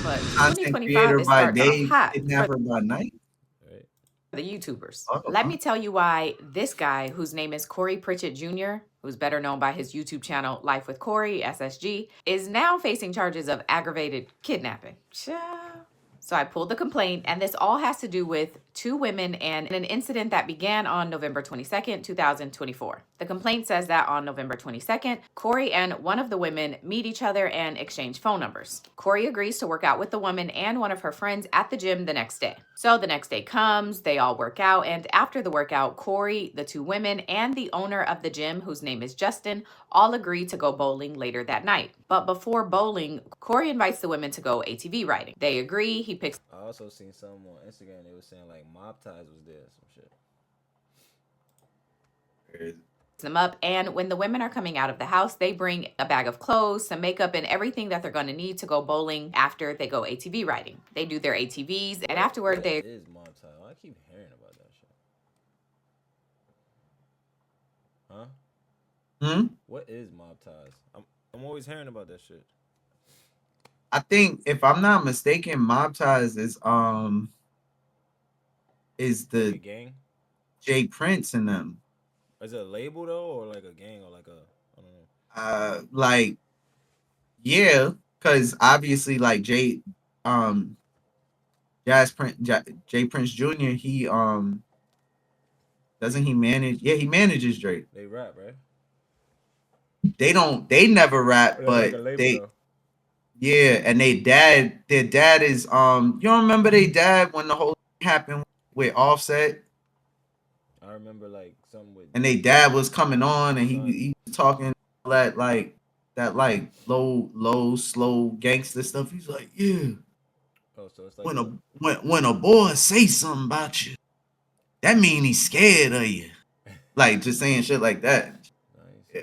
but Content 2025 creator is by starting off day, hot for kidnapper by night. Right. the YouTubers. Oh, Let me tell you why this guy, whose name is Corey Pritchett Jr., who's better known by his YouTube channel Life with Corey, SSG, is now facing charges of aggravated kidnapping. So I pulled the complaint, and this all has to do with two women and an incident that began on November 22nd, 2024. The complaint says that on November 22nd, Corey and one of the women meet each other and exchange phone numbers. Corey agrees to work out with the woman and one of her friends at the gym the next day. So the next day comes, they all work out, and after the workout, Corey, the two women, and the owner of the gym, whose name is Justin, all agree to go bowling later that night. But before bowling, Corey invites the women to go ATV riding. They agree. He picks. I also seen something on Instagram. They were saying like Mob Ties was there, some shit. Them up, and when the women are coming out of the house, they bring a bag of clothes, some makeup, and everything that they're going to need to go bowling after they go ATV riding. They do their ATVs, and afterward What they is Mob Ties? I keep hearing about that shit. Huh? What is Mob Ties? I'm always hearing about that shit. I think if I'm not mistaken, Mob Ties is Like the a gang? Jay Prince and them. Is it a label though, or like a gang, or like a I don't know. Like yeah, because obviously like Jay Prince Jr. He doesn't he manage? Yeah, he manages Drake. They rap, right? They never rap, Or that's like but a label they though. yeah, and their dad is you don't remember their dad when the whole thing happened with Offset, I remember like something with and their dad was coming on and Son. he was talking all that like low slow gangster stuff. He's like, yeah, Oh, so it's like a when a boy say something about you, that mean he's scared of you. Like just saying shit like that. nice. Yeah.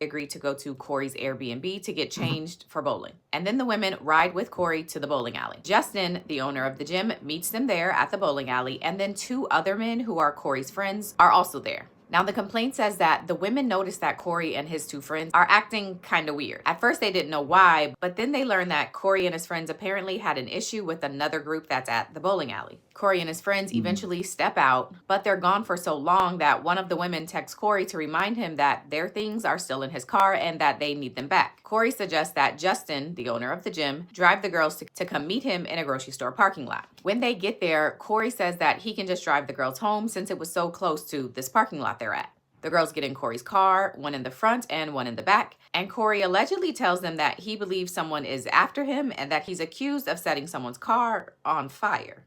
agree to go to Corey's Airbnb to get changed for bowling. And then the women ride with Corey to the bowling alley. Justin, the owner of the gym, meets them there at the bowling alley, and then two other men who are Corey's friends are also there. Now, the complaint says that the women noticed that Corey and his two friends are acting kind of weird. At first, they didn't know why, but then they learned that Corey and his friends apparently had an issue with another group that's at the bowling alley. Corey and his friends eventually step out, but they're gone for so long that one of the women texts Corey to remind him that their things are still in his car and that they need them back. Corey suggests that Justin, the owner of the gym, drive the girls to come meet him in a grocery store parking lot. When they get there, Corey says that he can just drive the girls home since it was so close to this parking lot they're at. The girls get in Corey's car, one in the front and one in the back, and Corey allegedly tells them that he believes someone is after him and that he's accused of setting someone's car on fire.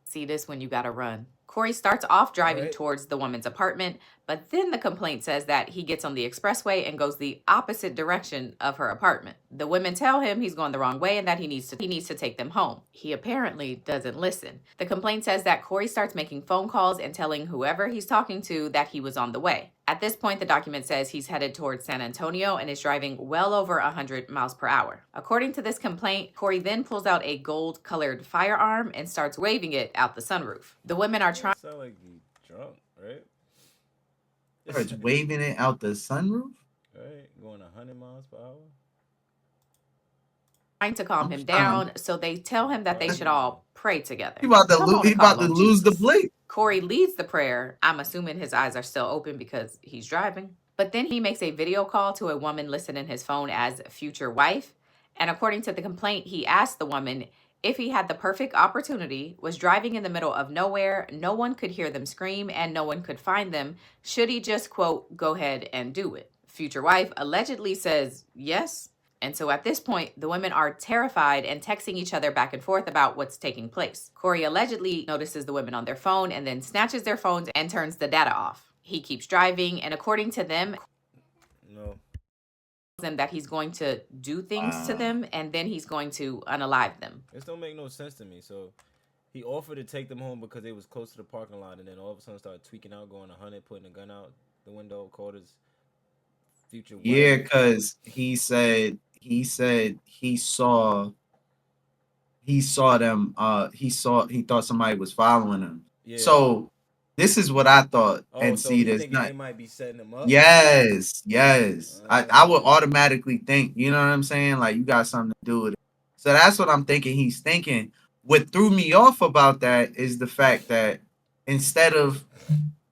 See this when you gotta run. Corey starts off driving towards the woman's apartment, but then the complaint says that he gets on the expressway and goes the opposite direction of her apartment. The women tell him he's going the wrong way and that he needs to take them home. He apparently doesn't listen. The complaint says that Corey starts making phone calls and telling whoever he's talking to that he was on the way. At this point, the document says he's headed towards San Antonio and is driving well over 100 miles per hour. According to this complaint, Corey then pulls out a gold-colored firearm and starts waving it out the sunroof. The women are trying. Sound like you drunk, right? Starts waving it out the sunroof. Right, going 100 miles per hour. Trying to calm him down, so they tell him that they should all pray together. He about to lose the plate. Corey leads the prayer. I'm assuming his eyes are still open because he's driving. But then he makes a video call to a woman listed in his phone as future wife. And according to the complaint, he asked the woman if he had the perfect opportunity, was driving in the middle of nowhere, no one could hear them scream, and no one could find them, should he just, quote, go ahead and do it? Future wife allegedly says yes. And so at this point, the women are terrified and texting each other back and forth about what's taking place. Corey allegedly notices the women on their phone and then snatches their phones and turns the data off. He keeps driving, and according to them, that he's going to do things to them and then he's going to unalive them. This don't make no sense to me. So he offered to take them home because they was close to the parking lot, and then all of a sudden started tweaking out, going 100, putting a gun out the window, called his future wife. Yeah, because he said he saw them. He thought somebody was following him. Yeah. So this is what I thought. And so see, this they might be setting him up. Yes. I would automatically think. You know what I'm saying? Like you got something to do with it. So that's what I'm thinking he's thinking. What threw me off about that is the fact that instead of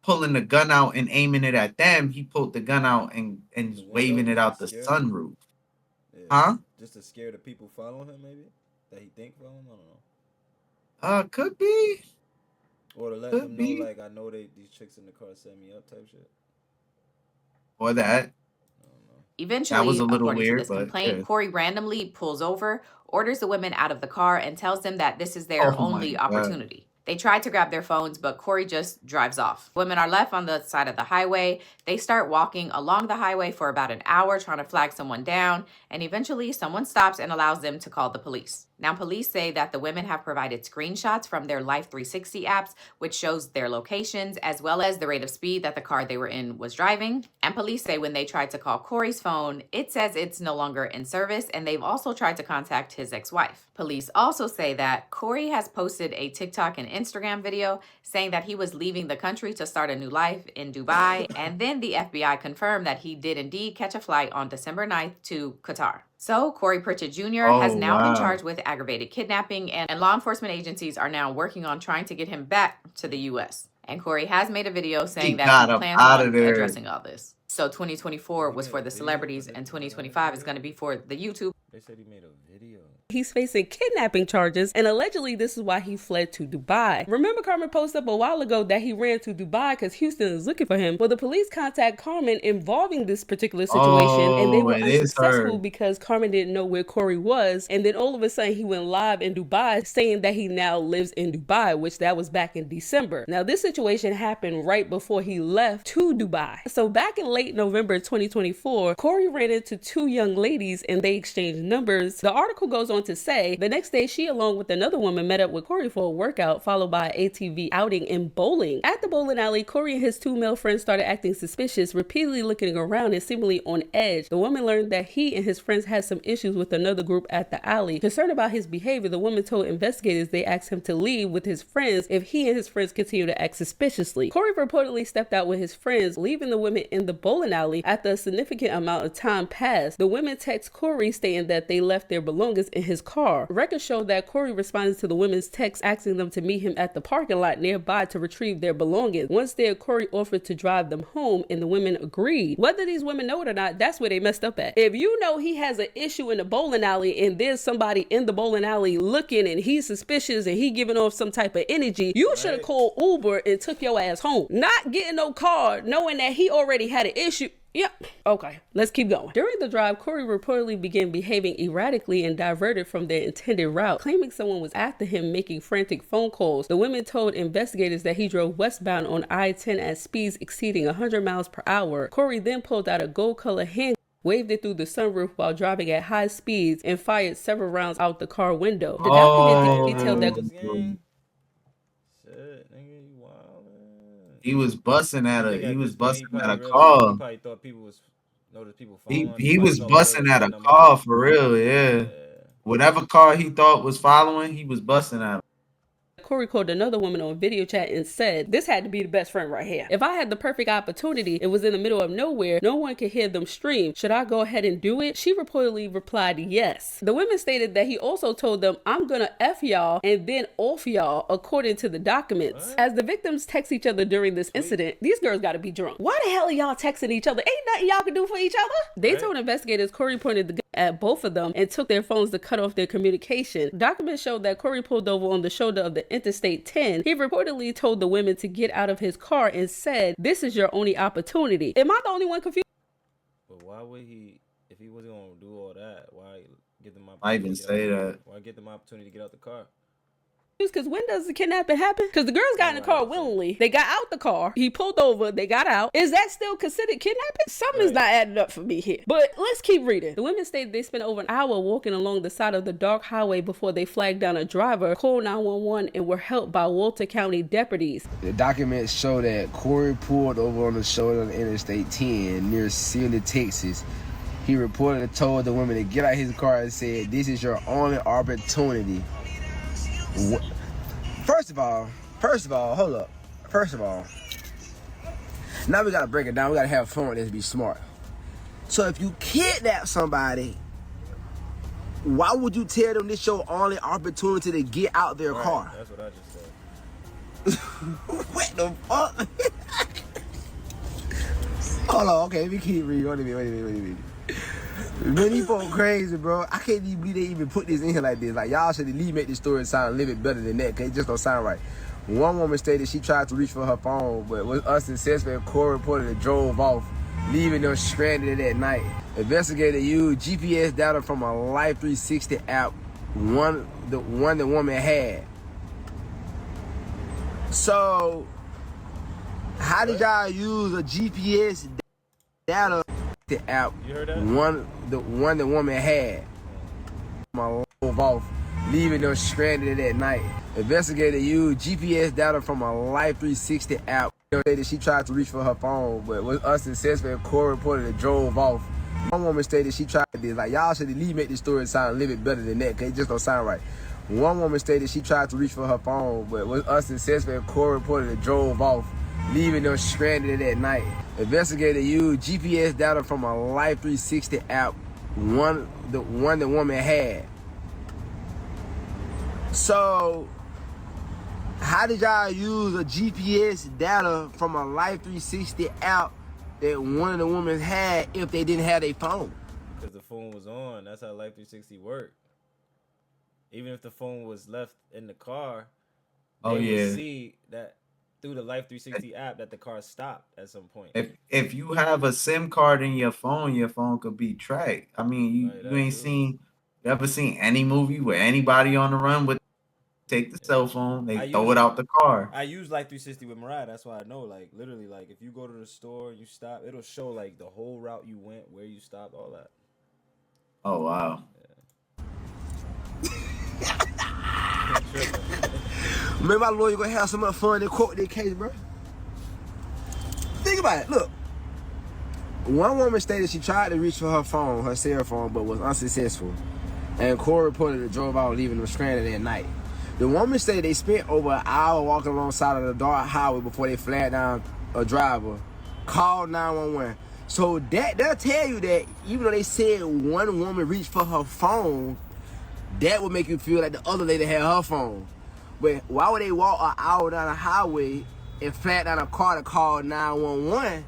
pulling the gun out and aiming it at them, he pulled the gun out and The window, waving it just out to the scare them. sunroof. Yeah. Huh? Just to scare the people following him, maybe that he think follow him. I don't know. Could be. Or to let Could them know, be. like, I know these chicks in the car set me up type shit. Or that. I don't know. That was Eventually, a little according to weird, this but complaint, yeah. Corey randomly pulls over, orders the women out of the car, and tells them that this is their Oh my only God. opportunity. They try to grab their phones, but Corey just drives off. Women are left on the side of the highway. They start walking along the highway for about an hour trying to flag someone down, and eventually someone stops and allows them to call the police. Now, police say that the women have provided screenshots from their Life 360 apps, which shows their locations as well as the rate of speed that the car they were in was driving. And police say when they tried to call Corey's phone, it says it's no longer in service, and they've also tried to contact his ex-wife. Police also say that Corey has posted a TikTok and Instagram video saying that he was leaving the country to start a new life in Dubai, and then the FBI confirmed that he did indeed catch a flight on December 9th to Qatar. So Corey Pritchett Jr. has now been charged with aggravated kidnapping, and law enforcement agencies are now working on trying to get him back to the U.S. And Corey has made a video saying that he plans on addressing all this. So 2024 was for the celebrities, and 2025 is going to be for the YouTube. They said he made a video. He's facing kidnapping charges, and allegedly this is why he fled to Dubai. Remember, Carmen posted up a while ago that he ran to Dubai because Houston is looking for him. Well, the police contact Carmen involving this particular situation, and they were unsuccessful because Carmen didn't know where Corey was, and then all of a sudden he went live in Dubai saying that he now lives in Dubai, which that was back in December. Now, this situation happened right before he left to Dubai. So back in late November 2024, Corey ran into two young ladies and they exchanged numbers. The article goes on to say the next day she along with another woman met up with Corey for a workout followed by an ATV outing in bowling. At the bowling alley, Corey and his two male friends started acting suspicious, repeatedly looking around and seemingly on edge. The woman learned that he and his friends had some issues with another group at the alley. Concerned about his behavior, the woman told investigators they asked him to leave with his friends if he and his friends continued to act suspiciously. Corey reportedly stepped out with his friends, leaving the women in the bowling alley after a significant amount of time passed. The women text Corey stating that they left their belongings in his car. Records show that Corey responded to the women's text asking them to meet him at the parking lot nearby to retrieve their belongings. Once there, Corey offered to drive them home and the women agreed. Whether these women know it or not, that's where they messed up at. If you know he has an issue in the bowling alley and there's somebody in the bowling alley looking and he's suspicious and he giving off some type of energy, you should have called Uber and took your ass home. Not getting no car knowing that he already had an issue. Yep. Okay, let's keep going. During the drive, Corey reportedly began behaving erratically and diverted from their intended route, claiming someone was after him making frantic phone calls. The women told investigators that he drove westbound on I-10 at speeds exceeding 100 miles per hour. Corey then pulled out a gold-colored handgun, waved it through the sunroof while driving at high speeds, and fired several rounds out the car window. The document detailed that he was busting at a car. He probably thought people was noticed people following. He was busting at a car for real, yeah. Whatever car he thought was following, he was busting at him. Corey called another woman on video chat and said, "This had to be the best friend right here. If I had the perfect opportunity, it was in the middle of nowhere, no one could hear them scream. Should I go ahead and do it?" She reportedly replied yes. The women stated that he also told them, "I'm gonna F y'all and then off y'all," according to the documents. What? As the victims text each other during this incident, these girls gotta be drunk. Why the hell are y'all texting each other? Ain't nothing y'all can do for each other. They told investigators Corey pointed the gun at both of them and took their phones to cut off their communication. Documents showed that Corey pulled over on the shoulder of the Interstate 10. He reportedly told the women to get out of his car and said, "This is your only opportunity." Am I the only one confused? But why would he, if he wasn't going to do all that, why give them I even say that. Why get them opportunity to get out the car? Because when does the kidnapping happen? Because the girls got in the car willingly. They got out the car. He pulled over. They got out. Is that still considered kidnapping? Something's not adding up for me here. But let's keep reading. The women stated they spent over an hour walking along the side of the dark highway before they flagged down a driver, called 911, and were helped by Walter County deputies. The documents show that Corey pulled over on the shoulder of the Interstate 10 near Celia, Texas. He reportedly told the women to get out his car and said, "This is your only opportunity." First of all, hold up. First of all, now we gotta break it down. We gotta have fun with this, be smart. So if you kidnap somebody, Why would you tell them this your only opportunity to get out their car? That's what I just said. What the fuck? Hold on, okay, let me keep reading. Wait a minute. Man, these folk crazy, bro. I can't even believe they even put this in here like this. Like, y'all should at least make this story sound a little bit better than that, because it just don't sound right. One woman stated she tried to reach for her phone, but was unsuccessful, and Corey reportedly drove off, leaving them stranded at night. Investigators used GPS data from a Life 360 app, the one the woman had. So, how did y'all use a GPS data app? You heard that? The one the woman had. Drove off, leaving them stranded at night. Investigators used GPS data from a Life 360 app. Stated she tried to reach for her phone, but was unsuccessful, and Corey reportedly drove off. One woman stated she tried this. Like, y'all should at least make this story sound a little bit better than that, because it just don't sound right. One woman stated she tried to reach for her phone, but was unsuccessful, and Corey reportedly drove off, leaving them stranded at night. Investigators used GPS data from a Life 360 app, the one the woman had. So, how did y'all use a GPS data from a Life 360 app that one of the women had if they didn't have a phone? Because the phone was on. That's how Life 360 worked. Even if the phone was left in the car, they would see that through the Life 360 app that the car stopped at some point. If you have a SIM card in your phone could be tracked. I mean, you ever seen any movie where anybody on the run would take the cell phone, they throw it out the car? I use Life 360 with Mariah. That's why I know. Like, literally, like, if you go to the store and you stop, it'll show, like, the whole route you went, where you stopped, all that. Oh, wow. Man, my lawyer gonna have so much fun in court with this case, bro. Think about it. Look. One woman stated she tried to reach for her phone, her cell phone, but was unsuccessful. And Corey reportedly drove out, leaving them stranded at night. The woman said they spent over an hour walking alongside of the dark highway before they flagged down a driver, called 911. So they'll tell you that even though they said one woman reached for her phone, that would make you feel like the other lady had her phone. But why would they walk an hour down the highway and flag down a car to call 911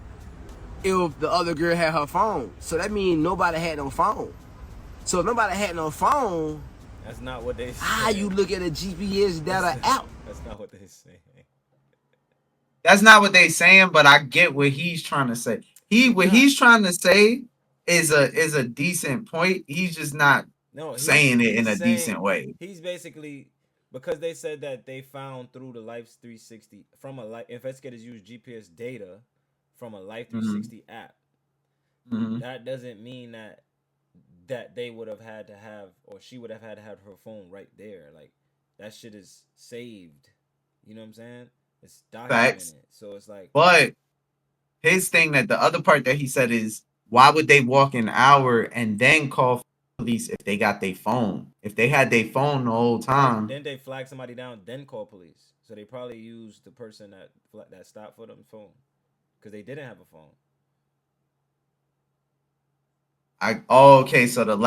if the other girl had her phone? So that means nobody had no phone. So if nobody had no phone, that's not what they say. How you look at a GPS data app? That's not what they say. That's not what they saying, but I get what he's trying to say. He's trying to say is a decent point. He's just not saying it in a decent way. He's basically, because they said that they found through the Life 360 from a Life, investigators use GPS data from a Life 360 app. Mm-hmm. That doesn't mean that they would have had to have, or she would have had to have her phone right there. Like, that shit is saved. You know what I'm saying? It's documented. Facts. So it's like, but his thing, that the other part that he said is, why would they walk an hour and then call police if they got their phone? If they had their phone the whole time, then they flag somebody down, then call police. So they probably used the person that stopped for them phone, because they didn't have a phone. Okay, so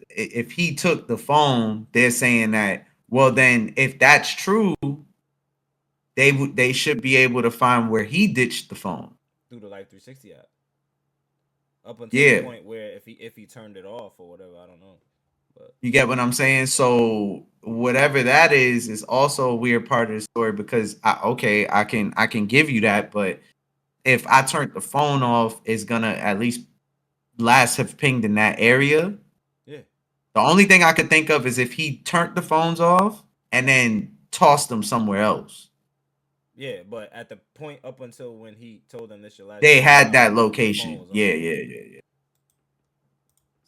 if he took the phone, they're saying that, well, then if that's true, they should be able to find where he ditched the phone through the Life 360 app. Up until the point where if he turned it off or whatever, I don't know. But you get what I'm saying? So whatever that is also a weird part of the story, because I can give you that, but if I turned the phone off, it's gonna at least last have pinged in that area. Yeah. The only thing I could think of is if he turned the phones off and then tossed them somewhere else. Yeah, but at the point up until when he told them this, they had that location. Yeah.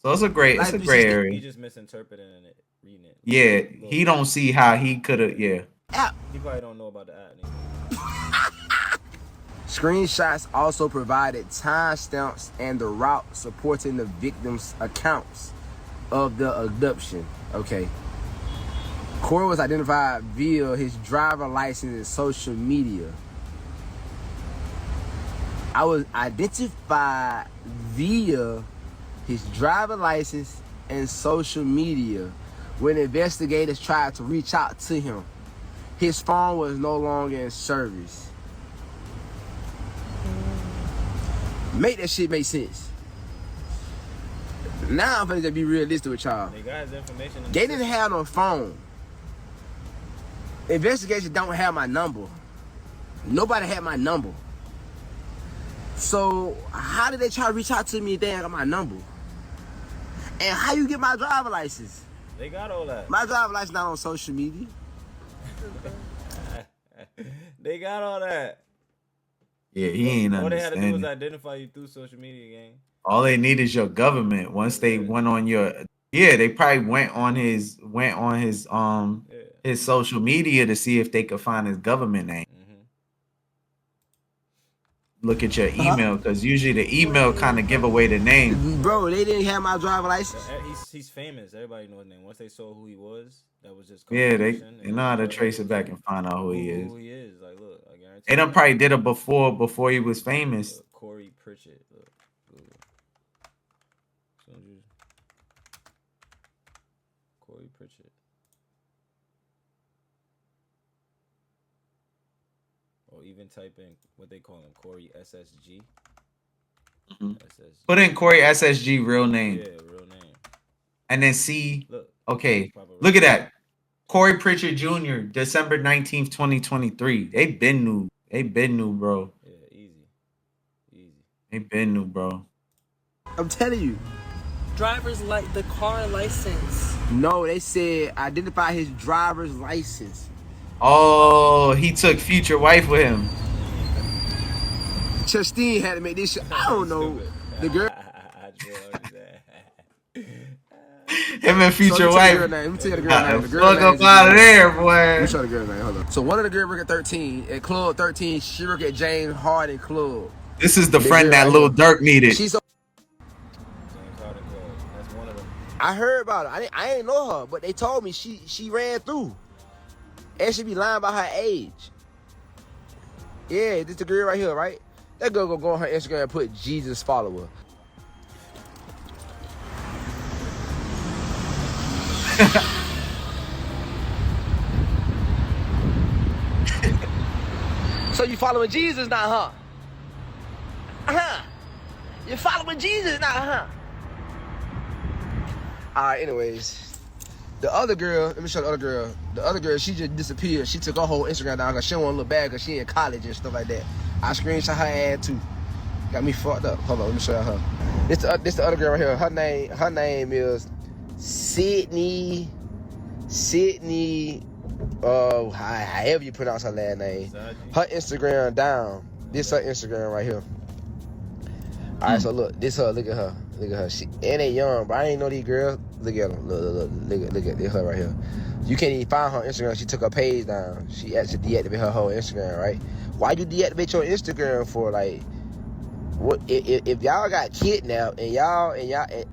So it's a gray area. He just misinterpreted it, reading it. Yeah, he don't see how he could have. Yeah. He probably don't know about the app. Screenshots also provided timestamps and the route supporting the victims' accounts of the abduction. Okay. Corey was identified via his driver license and social media. I was identified via his driver license and social media when investigators tried to reach out to him. His phone was no longer in service. Make that shit make sense. Now I'm finna just be realistic with y'all. They got his information. They didn't have no phone. Investigation don't have my number. Nobody had my number. So how did they try to reach out to me if they ain't got my number? And how you get my driver license? They got all that. My driver license not on social media. They got all that. Yeah, he ain't All they had to do was understanding. identify you through social media, gang. All they need is your government. Once they went on your, they probably went on his his social media to see if they could find his government name. Look at your email, because usually the email kind of give away the name. Bro, they didn't have my driver license. He's famous. Everybody knows his name. Once they saw who he was, that was just Yeah, they confirmation. know how to trace it back and find out who he is. Who he is. Like, look, I guarantee. They done probably did it before he was famous. Look, Corey Pritchett. Look, Google. Corey Pritchett. Or even type in what they call him, CoreySSG. SSG. Put in CoreySSG real name. Yeah, real name. And then see. Look. Okay. Look at that. Corey Pritchett Jr., December 19th, 2023. They been new. Bro. Yeah, easy. They been new, bro. I'm telling you. Driver's like the car license. No, they said identify his driver's license. Oh, he took future wife with him. Justine had to make this shit. I don't know. The girl. Him and future wife. Let me tell you the girl name. The girl Fuck name up out of there, boy. Let me show the girl name. Hold on. So one of the girls work at 13. At Club 13, she work at James Harden Club. This is the friend that Lil Durk needed. She's James Harden Club. That's one of them. I heard about her. I ain't know her, but they told me she ran through. And she be lying about her age. Yeah, this the girl right here, right? That girl gonna go on her Instagram and put Jesus follower. So you following Jesus now, huh? You're following Jesus now, huh? Alright, anyways. The other girl, let me show the other girl. The other girl, she just disappeared. She took her whole Instagram down because she don't want to look bad because she in college and stuff like that. I screenshot her ad too. Got me fucked up. Hold on, let me show you her. This the other girl right here. Her name is Sydney. However you pronounce her last name. Her Instagram down. This her Instagram right here. All right, so look, this her. Look at her. She ain't young, but I ain't know these girls. Look at them. Look at this her right here. You can't even find her Instagram. She took her page down. She actually deactivated her whole Instagram, right? Why you deactivate your Instagram for? Like, what if y'all got kidnapped and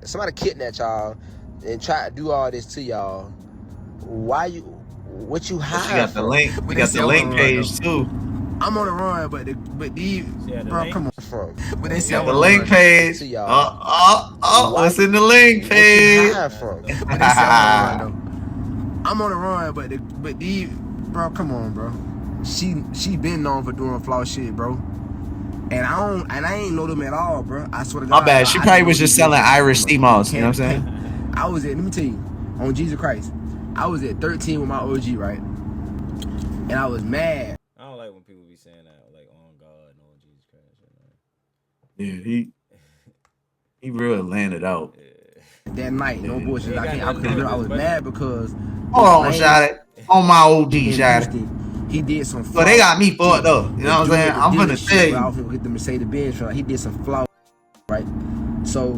somebody kidnapped y'all and tried to do all this to y'all? What you hide? She got the link. We got the link page too. I'm on the run, but these bro, come on from. But they say the link page. What's in the link page? But they say I'm on the run, but these bro, come on, bro. She been known for doing flaw shit, bro. And I ain't know them at all, bro. I swear to God. My bad. She probably was just selling Irish sea moss. You know what I'm saying? Let me tell you, on Jesus Christ, I was at 13 with my OG, right? And I was mad. I don't like when people be saying that, like, on God, no Jesus Christ. Yeah, he really landed out. That night, no bullshit. I was mad because. Hold on, Shotty. On my OG, Shotty. He did some flaw. So they got me fucked up. You know what I'm saying? I'm gonna tell you. I was gonna get them to say the bench. He did some flaw, right? So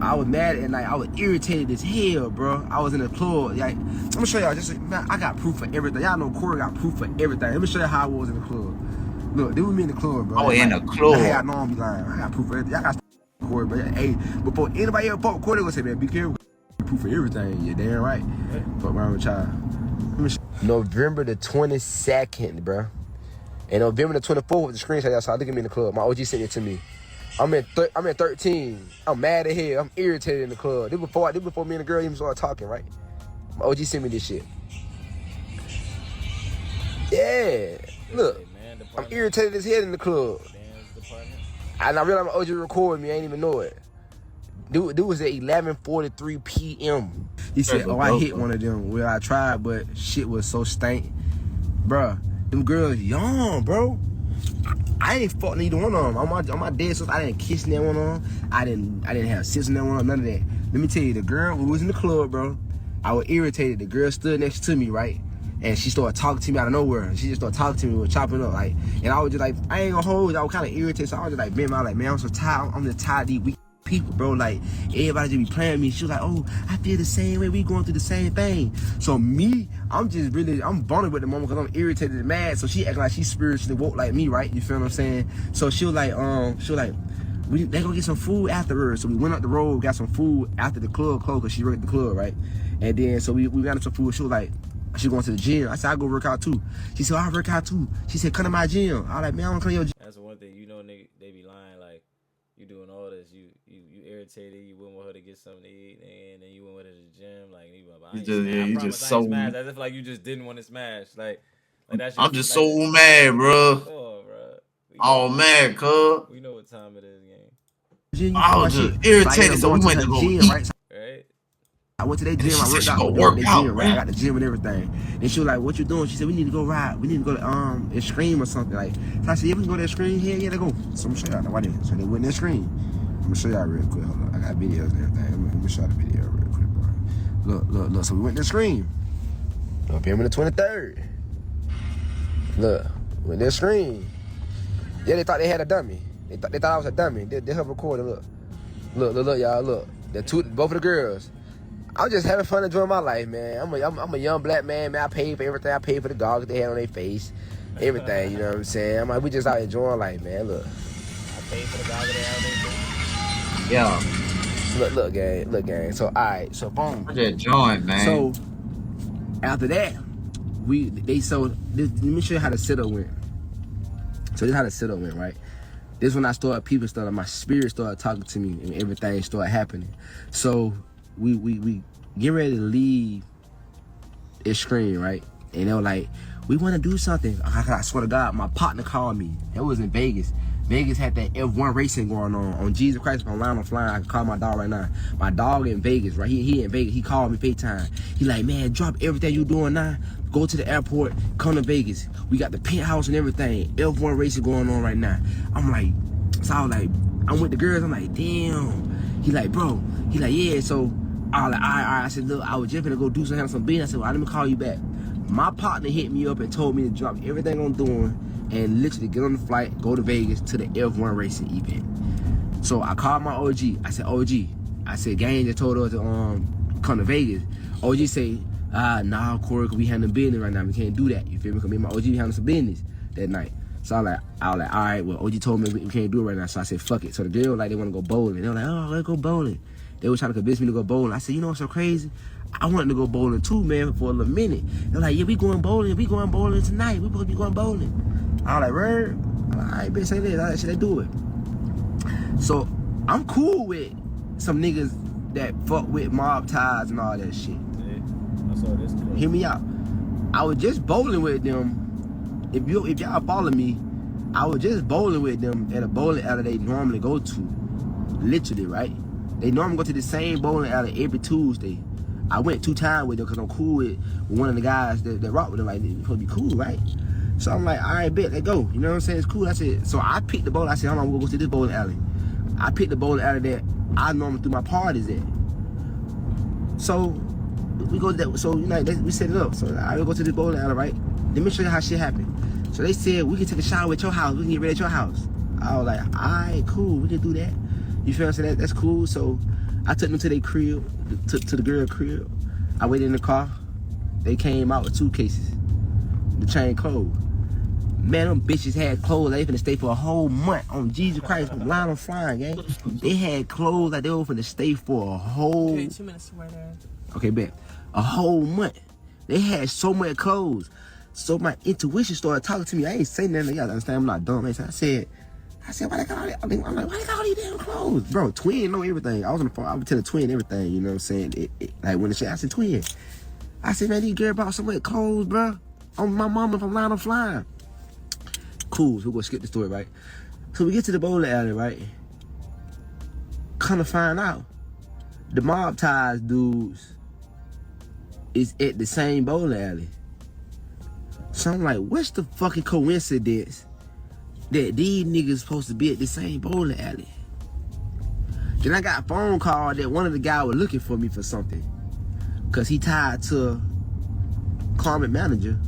I was mad at night. I was irritated as hell, bro. I was in the club. Like, I'm gonna show y'all. Man, I got proof for everything. Y'all know Corey got proof for everything. Let me show you how I was in the club. Look, they was me in the club, bro. Oh, in the club. Hey, I know I'm lying. I got proof for everything. Y'all got Corey, bro. Hey, before anybody ever fuck with Corey, they gonna say, man, be careful. Proof for everything. You're damn right. Fuck around with y'all. November the 22nd, bro. And November the 24th was the screenshot. So I look at me in the club. My OG sent it to me. I'm at 13. I'm mad at hell. I'm irritated in the club. This before me and the girl even started talking, right? My OG sent me this shit. Yeah, look, I'm irritated as hell in the club. And I realized my OG recorded me. I ain't even know it. Dude was at 11:43 p.m. He said, "Oh, I hit one of them. Well, I tried, but shit was so stank, bruh. Them girls young, bro. I ain't fucked neither one of them. On my dead stuff, I didn't kiss that one on. I didn't have sex with that one on. None of that. Let me tell you, the girl who was in the club, bro, I was irritated. The girl stood next to me, right? And she started talking to me out of nowhere. She just started talking to me. We were chopping up, like, and I was just like, I ain't gonna hold you. I was kind of irritated. So I was just like, man, I'm so tired. I'm just tired of these weak people, bro. Like, everybody just be playing with me. She was like, oh, I feel the same way. We going through the same thing. So me, I'm vulnerable at the moment because I'm irritated and mad. So she acting like she spiritually woke like me, right? You feel what I'm saying? So she was like, they gonna get some food afterwards. So we went up the road, got some food after the club closed because she worked at the club, right? And then so we got some food. She was like, she going to the gym. I said, I go work out too. She said, I work out too. She said, come to my gym. I was like, man, I don't come to your gym. That's one thing, you know, nigga, they be lying, like, you doing all this, you irritated, you went with her to get something to eat, and then you went with her to the gym, like, you just so smash, as if like you just didn't want to smash, like that's I'm just so mad, bro. Oh man, cuz. We know what time it is, gang. I was just irritated, so we went to go eat. Right? I went to their gym. I worked out. Right? I got the gym and everything. And she was like, "What you doing?" She said, "We need to go ride. We need to go to Extreme or something." Like, so I said, "Yeah, we can go to Extreme here. Yeah, they go." So I'm gonna show y'all. Why didn't? So they went to Extreme. I'm gonna show y'all real quick. Hold on. I got videos and everything. Let me show the video real quick, bro. Look. So we went to Extreme. Up here on the 23rd. Look, we went to Extreme. Yeah, they thought they had a dummy. They thought I was a dummy. They have recorded. Look, y'all. Look, both of the girls. I'm just having fun, enjoying my life, man. I'm a young black man. I paid for everything. I paid for the goggles they had on their face, everything. You know what I'm saying? I'm like, we just out enjoying life, man. Look. I paid for the goggles they had on their face. Yeah. Look, gang. So, all right. So, boom. I just joined, man. So, after that, let me show you how the setup went. So, this is how the setup went, right? This is when I started, my spirit started talking to me, and everything started happening. So, we get ready to leave Extreme, right? And they were like, we want to do something. I swear to God, my partner called me. It was in Vegas. Vegas had that F1 racing going on Jesus Christ, my line on flying. I can call my dog right now. My dog in Vegas, right? He in Vegas. He called me FaceTime. He like, man, drop everything you doing now. Go to the airport, come to Vegas. We got the penthouse and everything. F1 racing going on right now. I'm like, so I was like, I'm with the girls. I'm like, damn. He like, bro. He like, yeah. So I was like, all right. I said, look, I was just gonna go do some business. I said, well, let me call you back. My partner hit me up and told me to drop everything I'm doing and literally get on the flight, go to Vegas to the F1 racing event. So I called my OG. I said, OG. Gang just told us to come to Vegas. OG say, nah, Corey, cause we handling business right now. We can't do that. You feel me? Cause me and my OG handling some business that night. So I was like, all right, well, OG told me we can't do it right now. So I said, fuck it. So the girl, like, they want to go bowling. They were like, oh, let's go bowling. They were trying to convince me to go bowling. I said, you know what's so crazy? I wanted to go bowling too, man, for a little minute. They're like, yeah, we going bowling. We going bowling tonight. We supposed to be going bowling. I was like, word? I'm like, all right, bitch, say this. All right, should they do it? So I'm cool with some niggas that fuck with mob ties and all that shit. Yeah, I saw this today. Hear me out. I was just bowling with them. If y'all follow me, I was just bowling with them at a bowling alley they normally go to. Literally, right? They normally go to the same bowling alley every Tuesday. I went 2 times with them because I'm cool with one of the guys that rock with them. Like, it's supposed to be cool, right? So I'm like, all right, bet, let's go. You know what I'm saying? It's cool. I said, so I picked the bowling. I said, hold on, we'll go to this bowling alley. I picked the bowling alley that I normally do my parties at. So we go there. So, you know, we set it up. So I will go to this bowling alley, right? Let me show you how shit happened. So they said, we can take a shower at your house. We can get ready at your house. I was like, all right, cool. We can do that. You feel what I'm saying? That's cool. So I took them to their crib, to the girl crib. I waited in the car. They came out with suitcases. The chain closed. Man, them bitches had clothes. They finna stay for a whole month on Jesus Christ. Line on flying, gang. They had clothes like they were finna stay for a whole... Okay, 2 minutes to wear that. Okay, bet. A whole month. They had so much clothes. So my intuition started talking to me. I ain't saying nothing. Y'all understand? I'm not dumb. I I said, why they got all that? I'm like, why they got all these damn clothes? Bro, Twin know everything. I was on the phone. I would tell the Twin everything, you know what I'm saying? Like, when the shit, I said, Twin. I said, man, these girl bought so much clothes, bro. On my mama from Line of Flying. Cool, so we're going to skip the story, right? So we get to the bowling alley, right? Come to find out, the Mob Ties dudes is at the same bowling alley. So I'm like, what's the fucking coincidence that these niggas supposed to be at the same bowling alley? Then I got a phone call that one of the guys was looking for me for something. Cause he tied to Carmen manager.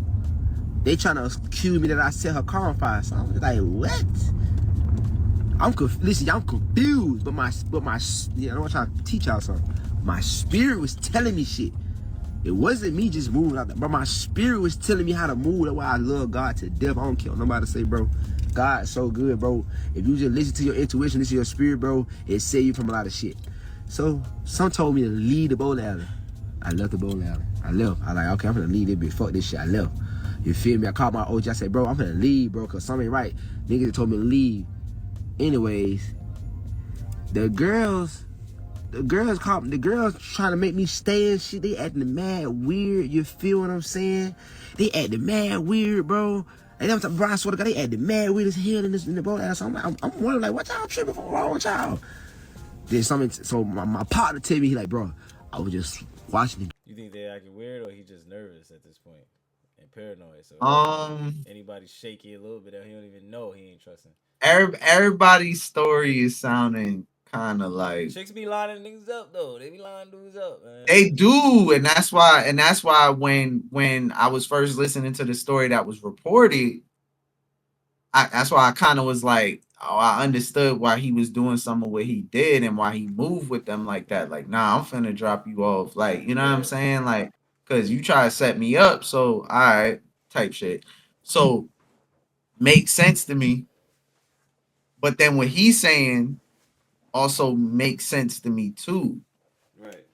They trying to accuse me that I set her car on fire. So I'm like, what? Listen, I'm confused, but my yeah, I don't want to try to teach y'all something. My spirit was telling me shit. It wasn't me just moving out there, but my spirit was telling me how to move. That's why I love God to death. I don't care what nobody say, bro. God's so good, bro. If you just listen to your intuition, listen to your spirit, bro, it save you from a lot of shit. So some told me to leave the bowling alley. I left the bowling alley. I left. I like, okay, I'm gonna leave this bitch. Fuck this shit. I left. You feel me? I called my OG. I said, bro, I'm gonna leave, bro, cause something ain't right. Niggas told me to leave. Anyways, the girls trying to make me stay and shit. They acting mad weird. You feel what I'm saying? They acting mad weird, bro. And I'm talking, bro, I swear to God, they acting mad weird as hell in the bowling alley. So I'm wondering, like, what y'all tripping for? Wrong with y'all? Then something. So my partner tell me, he like, bro, I was just watching it. You think they acting weird, or he just nervous at this point and paranoid? So anybody shaky a little bit, he don't even know, he ain't trusting. Everybody's story is sounding kind of like chicks be lining niggas up though. They be lining dudes up, man. They do, and that's why when I was first listening to the story that was reported, that's why I kind of was like, oh, I understood why he was doing some of what he did and why he moved with them like that. Like, nah, I'm finna drop you off. Like, you know what I'm saying? Like, cause you try to set me up, so all right, type shit. So makes sense to me. But then what he's saying also makes sense to me too. Right.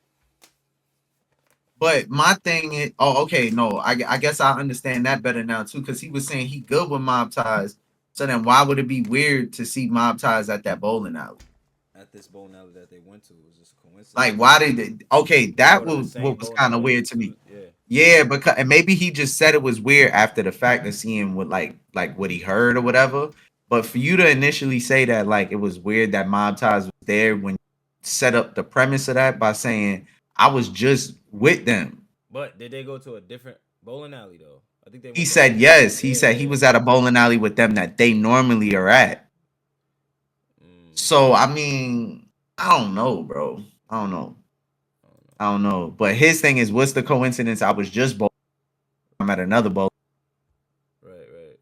But my thing is, okay, no, I guess I understand that better now too, because he was saying he good with Mob Ties. So then why would it be weird to see Mob Ties at that bowling alley? At this bowling alley that they went to, it was just a coincidence. Like, why did it? Okay, that was what was kind of weird to me. Yeah, because and maybe he just said it was weird after the fact of seeing what like what he heard or whatever. But for you to initially say that like it was weird that Mob Ties was there when you set up the premise of that by saying I was just with them. But did they go to a different bowling alley though? I think they. He said yes. He said he was at a bowling alley with them that they normally are at. So I mean, I don't know, bro. I don't know. But his thing is, what's the coincidence? I was just bowling. I'm at another bowl. Right.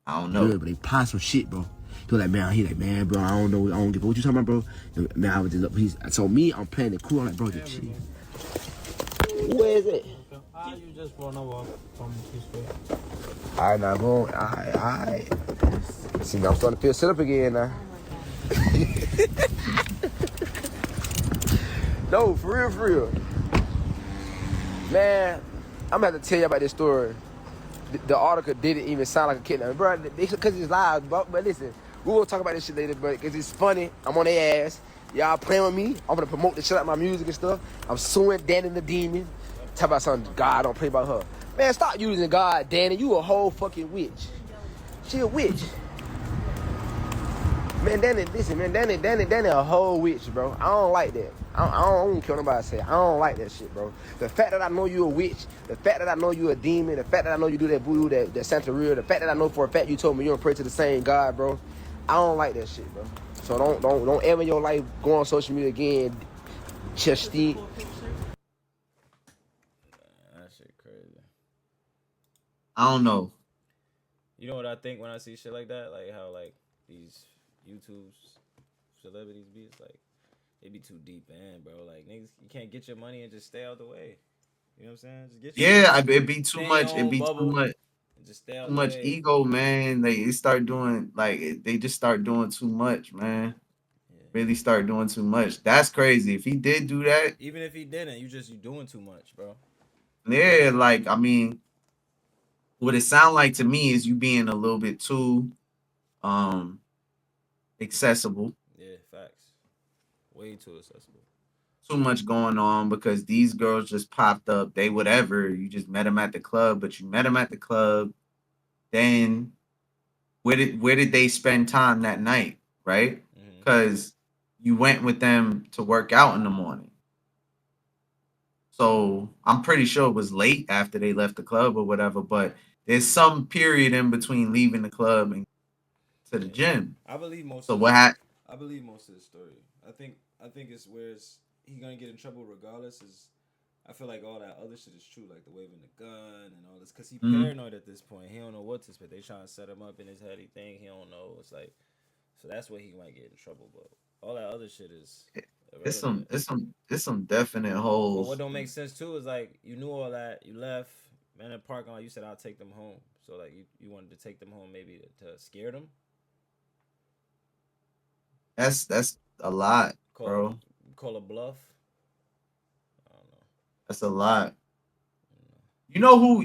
I don't know. Good, but they plot some shit, bro. He like, man, bro, I don't know. I don't give a what you talking about, bro. Man, I was just so me, I'm playing the cool. I'm like, bro, just chill. Where is it? You just wanna walk from this way. Alright, now go on. Alright. See, now I'm starting to feel set up again now. No, for real. Man, I'm gonna have to tell you about this story. The article didn't even sound like a kidnapping, bro. Because it's live, bro. But listen, we will talk about this shit later, but because it's funny. I'm on their ass. Y'all playing with me. I'm gonna promote the shit out my music and stuff. I'm suing Danny the Demon. Talk about something God don't play about her. Man, stop using God, Danny. You a whole fucking witch. She a witch. Man, Danny, listen, man, Danny a whole witch, bro. I don't like that. I don't care what nobody say. I don't like that shit, bro. The fact that I know you a witch, the fact that I know you a demon, the fact that I know you do that voodoo, that Santeria, the fact that I know for a fact you told me you don't pray to the same God, bro. I don't like that shit, bro. So don't ever in your life go on social media again, Chesty. That shit crazy. I don't know. You know what I think when I see shit like that? Like how like these YouTube celebrities be, it's like they be too deep in, bro. Like niggas, you can't get your money and just stay out the way. You know what I'm saying? Just get your money. It'd be too much. It'd be too much. Just stay out too much ego, man. They start doing they just start doing too much, man. Yeah. Really start doing too much. That's crazy. If he did do that, even if he didn't, you doing too much, bro. Yeah, like I mean, what it sound like to me is you being a little bit too accessible. Yeah, facts. Way too accessible. Too much going on because these girls just popped up. They whatever. You just met them at the club, but you met them at the club. Then where did they spend time that night, right? Because you went with them to work out in the morning. So I'm pretty sure it was late after they left the club or whatever, but there's some period in between leaving the club and to the gym. I believe most. So of what the, happened? I believe most of the story. I think it's where he gonna get in trouble regardless. Is I feel like all that other shit is true, like the waving the gun and all this, cause he paranoid at this point. He don't know what to expect. They trying to set him up in his head. He think he don't know. It's like, so that's where he might get in trouble. But all that other shit is irrelevant. It's some definite But holes. what don't make sense too is like you knew all that, you left, man, in the parking lot. You said I'll take them home. So like you wanted to take them home maybe to scare them. That's a lot, bro. Call a bluff. I don't know. That's a lot. You know who